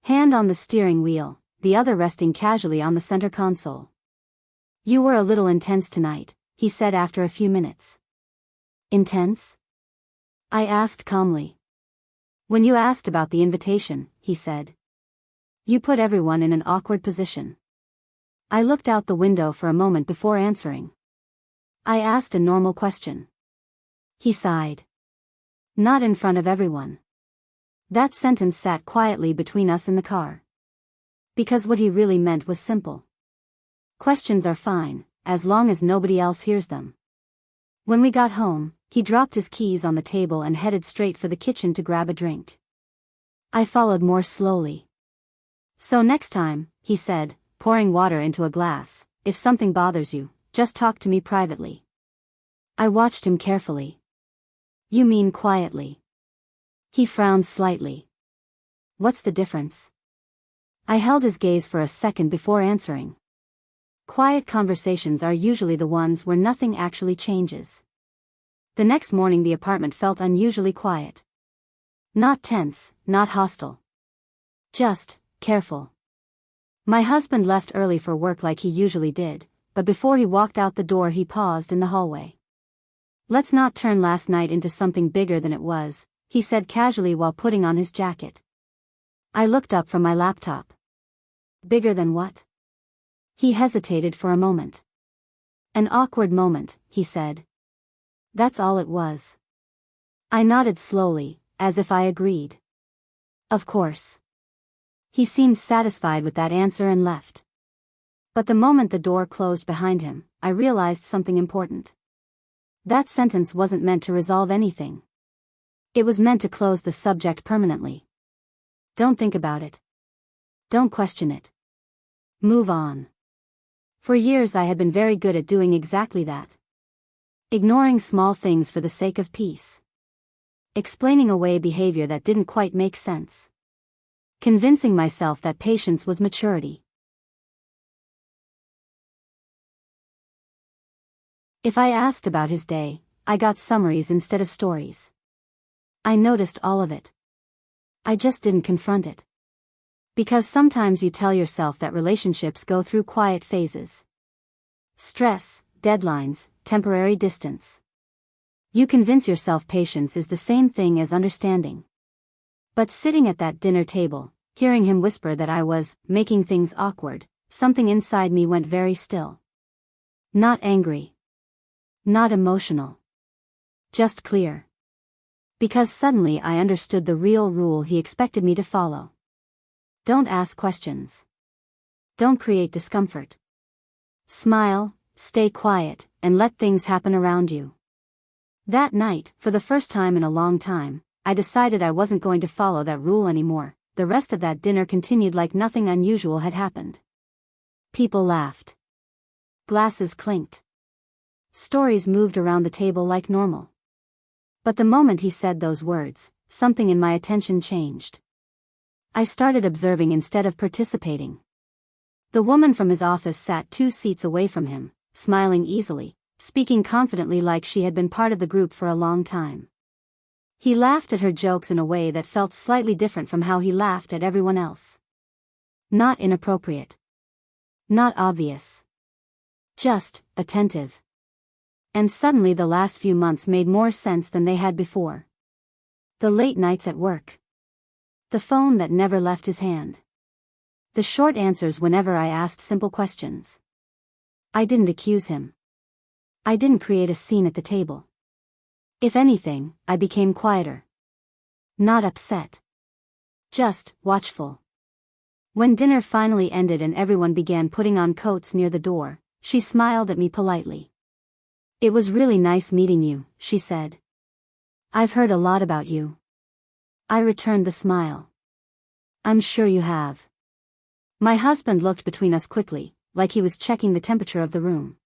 hand on the steering wheel, the other resting casually on the center console. "You were a little intense tonight," he said after a few minutes. "Intense?" I asked calmly. "When you asked about the invitation," he said. "You put everyone in an awkward position." I looked out the window for a moment before answering. I asked a normal question. He sighed. "Not in front of everyone." That sentence sat quietly between us in the car. Because what he really meant was simple. Questions are fine, as long as nobody else hears them. When we got home, he dropped his keys on the table and headed straight for the kitchen to grab a drink. I followed more slowly. "So next time," he said, pouring water into a glass, "if something bothers you, just talk to me privately." I watched him carefully. "You mean quietly?" He frowned slightly. "What's the difference?" I held his gaze for a second before answering. Quiet conversations are usually the ones where nothing actually changes. The next morning the apartment felt unusually quiet. Not tense, not hostile. Just careful. My husband left early for work like he usually did, but before he walked out the door he paused in the hallway. "Let's not turn last night into something bigger than it was," he said casually while putting on his jacket. I looked up from my laptop. "Bigger than what?" He hesitated for a moment. "An awkward moment," he said. "That's all it was." I nodded slowly, as if I agreed. "Of course." He seemed satisfied with that answer and left. But the moment the door closed behind him, I realized something important. That sentence wasn't meant to resolve anything. It was meant to close the subject permanently. Don't think about it. Don't question it. Move on. For years I had been very good at doing exactly that. Ignoring small things for the sake of peace. Explaining away behavior that didn't quite make sense. Convincing myself that patience was maturity. If I asked about his day, I got summaries instead of stories. I noticed all of it. I just didn't confront it. Because sometimes you tell yourself that relationships go through quiet phases. Stress, deadlines, temporary distance. You convince yourself patience is the same thing as understanding. But sitting at that dinner table, hearing him whisper that I was making things awkward, something inside me went very still. Not angry. Not emotional. Just clear. Because suddenly I understood the real rule he expected me to follow. Don't ask questions. Don't create discomfort. Smile, stay quiet, and let things happen around you. That night, for the first time in a long time, I decided I wasn't going to follow that rule anymore. The rest of that dinner continued like nothing unusual had happened. People laughed. Glasses clinked. Stories moved around the table like normal. But the moment he said those words, something in my attention changed. I started observing instead of participating. The woman from his office sat 2 seats away from him, smiling easily, speaking confidently like she had been part of the group for a long time. He laughed at her jokes in a way that felt slightly different from how he laughed at everyone else. Not inappropriate. Not obvious. Just attentive. And suddenly the last few months made more sense than they had before. The late nights at work. The phone that never left his hand. The short answers whenever I asked simple questions. I didn't accuse him. I didn't create a scene at the table. If anything, I became quieter. Not upset. Just watchful. When dinner finally ended and everyone began putting on coats near the door, she smiled at me politely. "It was really nice meeting you," she said. "I've heard a lot about you." I returned the smile. "I'm sure you have." My husband looked between us quickly, like he was checking the temperature of the room.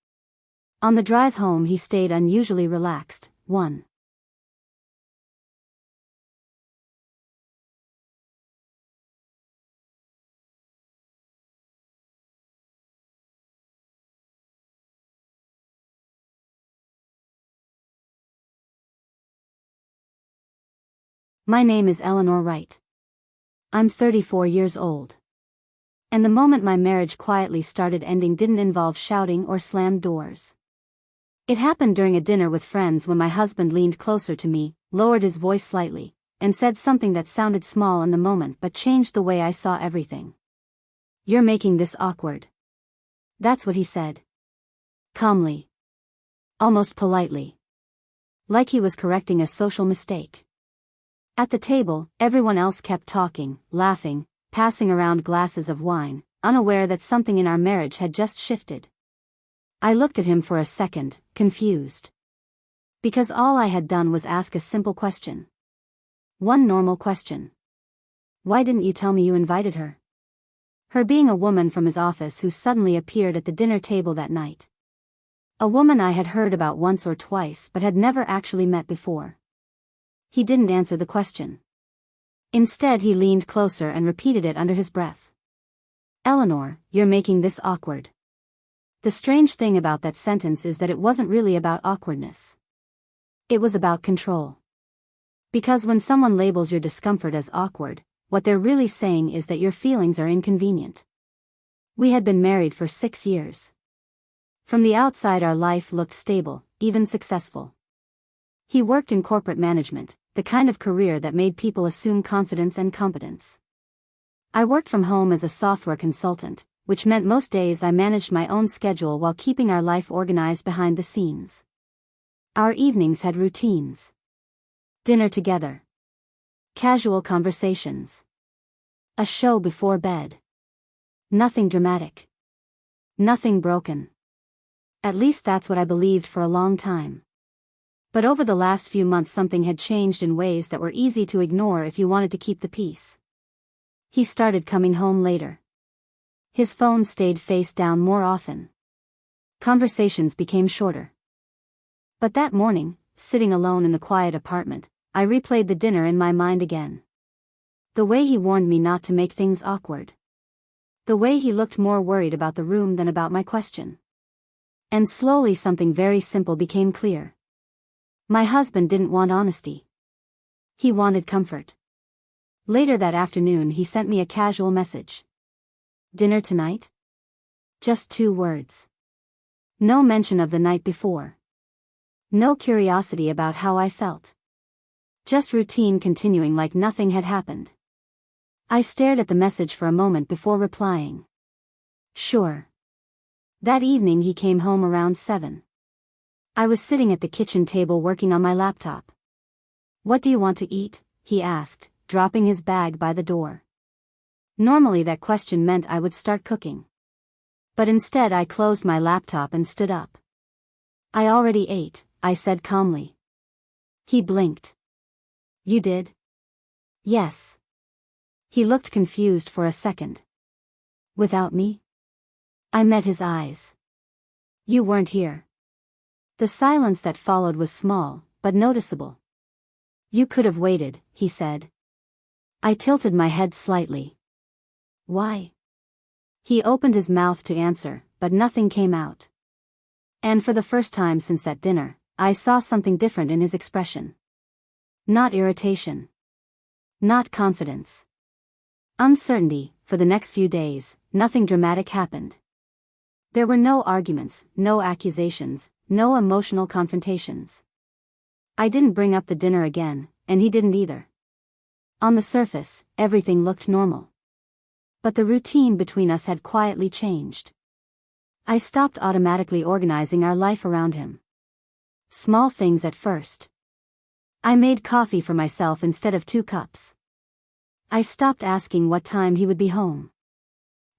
On the drive home he stayed unusually relaxed. 1. My name is Eleanor Wright. I'm 34 years old. And the moment my marriage quietly started ending didn't involve shouting or slammed doors. It happened during a dinner with friends when my husband leaned closer to me, lowered his voice slightly, and said something that sounded small in the moment but changed the way I saw everything. "You're making this awkward." That's what he said. Calmly. Almost politely. Like he was correcting a social mistake. At the table, everyone else kept talking, laughing, passing around glasses of wine, unaware that something in our marriage had just shifted. I looked at him for a second, confused. Because all I had done was ask a simple question. One normal question. "Why didn't you tell me you invited her?" Her being a woman from his office who suddenly appeared at the dinner table that night. A woman I had heard about once or twice but had never actually met before. He didn't answer the question. Instead he leaned closer and repeated it under his breath. "Eleanor, you're making this awkward." The strange thing about that sentence is that it wasn't really about awkwardness. It was about control. Because when someone labels your discomfort as awkward, what they're really saying is that your feelings are inconvenient. We had been married for 6 years. From the outside our life looked stable, even successful. He worked in corporate management, the kind of career that made people assume confidence and competence. I worked from home as a software consultant, which meant most days I managed my own schedule while keeping our life organized behind the scenes. Our evenings had routines. Dinner together. Casual conversations. A show before bed. Nothing dramatic. Nothing broken. At least that's what I believed for a long time. But over the last few months something had changed in ways that were easy to ignore if you wanted to keep the peace. He started coming home later. His phone stayed face down more often. Conversations became shorter. But that morning, sitting alone in the quiet apartment, I replayed the dinner in my mind again. The way he warned me not to make things awkward. The way he looked more worried about the room than about my question. And slowly something very simple became clear. My husband didn't want honesty. He wanted comfort. Later that afternoon he sent me a casual message. "Dinner tonight?" Just 2 words. No mention of the night before. No curiosity about how I felt. Just routine continuing like nothing had happened. I stared at the message for a moment before replying. "Sure." That evening he came home around 7. I was sitting at the kitchen table working on my laptop. "What do you want to eat?" he asked, dropping his bag by the door. Normally that question meant I would start cooking. But instead I closed my laptop and stood up. "I already ate," I said calmly. He blinked. "You did?" "Yes." He looked confused for a second. "Without me?" I met his eyes. "You weren't here." The silence that followed was small, but noticeable. "You could have waited," he said. I tilted my head slightly. "Why?" He opened his mouth to answer, but nothing came out. And for the first time since that dinner, I saw something different in his expression. Not irritation. Not confidence. Uncertainty. For the next few days, nothing dramatic happened. There were no arguments, no accusations, no emotional confrontations. I didn't bring up the dinner again, and he didn't either. On the surface, everything looked normal. But the routine between us had quietly changed. I stopped automatically organizing our life around him. Small things at first. I made coffee for myself instead of 2 cups. I stopped asking what time he would be home.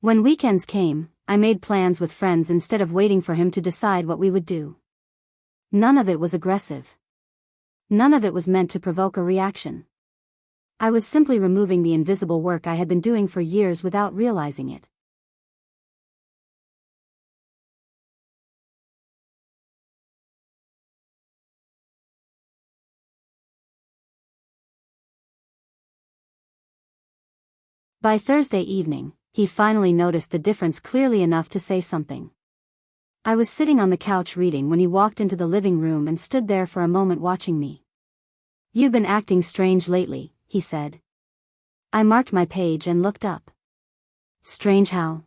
When weekends came, I made plans with friends instead of waiting for him to decide what we would do. None of it was aggressive. None of it was meant to provoke a reaction. I was simply removing the invisible work I had been doing for years without realizing it. By Thursday evening, he finally noticed the difference clearly enough to say something. I was sitting on the couch reading when he walked into the living room and stood there for a moment watching me. "You've been acting strange lately," he said. I marked my page and looked up. Strange how?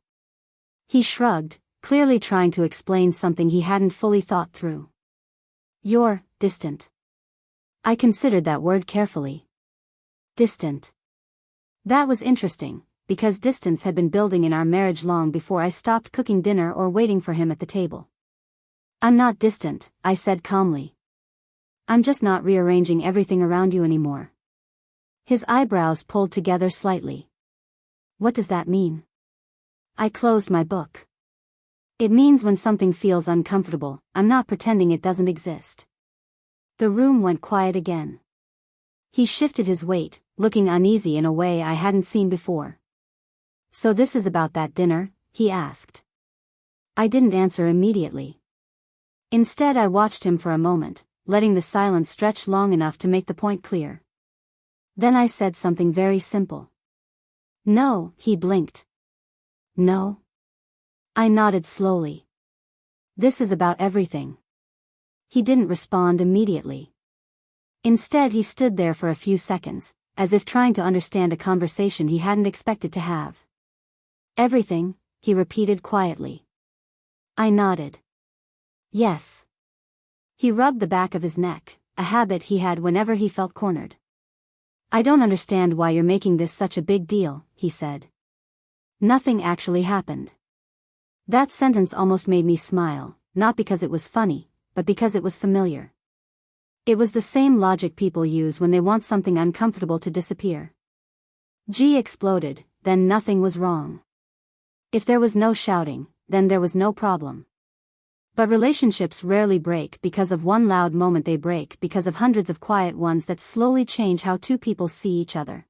He shrugged, clearly trying to explain something he hadn't fully thought through. You're distant. I considered that word carefully. Distant. That was interesting, because distance had been building in our marriage long before I stopped cooking dinner or waiting for him at the table. I'm not distant, I said calmly. I'm just not rearranging everything around you anymore. His eyebrows pulled together slightly. What does that mean? I closed my book. It means when something feels uncomfortable, I'm not pretending it doesn't exist. The room went quiet again. He shifted his weight, looking uneasy in a way I hadn't seen before. So this is about that dinner? He asked. I didn't answer immediately. Instead, I watched him for a moment, letting the silence stretch long enough to make the point clear. Then I said something very simple. No, he blinked. No? I nodded slowly. This is about everything. He didn't respond immediately. Instead, he stood there for a few seconds, as if trying to understand a conversation he hadn't expected to have. Everything, he repeated quietly. I nodded. Yes. He rubbed the back of his neck, a habit he had whenever he felt cornered. I don't understand why you're making this such a big deal, he said. Nothing actually happened. That sentence almost made me smile, not because it was funny, but because it was familiar. It was the same logic people use when they want something uncomfortable to disappear. G exploded, then nothing was wrong. If there was no shouting, then there was no problem. But relationships rarely break because of one loud moment, they break because of hundreds of quiet ones that slowly change how two people see each other.